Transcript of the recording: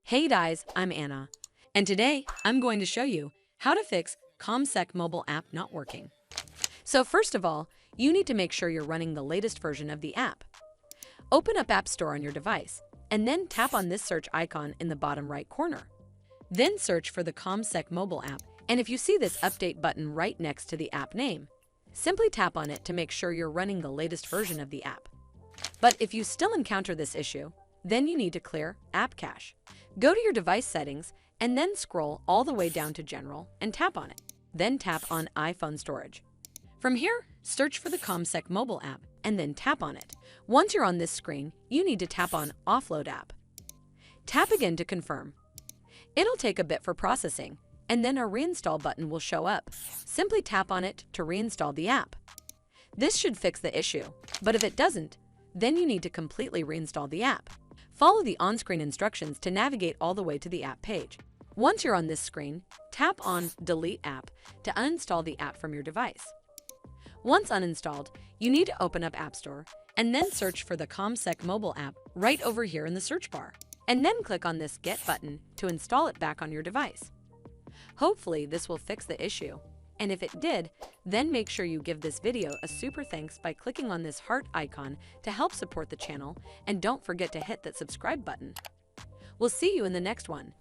Hey guys, I'm Anna, and today I'm going to show you how to fix CommSec mobile app not working. So first of all, you need to make sure you're running the latest version of the app. Open up App Store on your device, and then tap on this search icon in the bottom right corner. Then search for the CommSec mobile app, and if you see this update button right next to the app name, simply tap on it to make sure you're running the latest version of the app. But if you still encounter this issue, then you need to clear App Cache. Go to your device settings and then scroll all the way down to General and tap on it. Then tap on iPhone Storage. From here, search for the CommSec mobile app and then tap on it. Once you're on this screen, you need to tap on Offload App. Tap again to confirm. It'll take a bit for processing, and then a Reinstall button will show up. Simply tap on it to reinstall the app. This should fix the issue, but if it doesn't, then you need to completely reinstall the app. Follow the on-screen instructions to navigate all the way to the app page. Once you're on this screen, tap on Delete App to uninstall the app from your device. Once uninstalled, you need to open up App Store and then search for the CommSec mobile app right over here in the search bar, and then click on this Get button to install it back on your device. Hopefully this will fix the issue, and if it did, then make sure you give this video a super thanks by clicking on this heart icon to help support the channel, and don't forget to hit that subscribe button. We'll see you in the next one.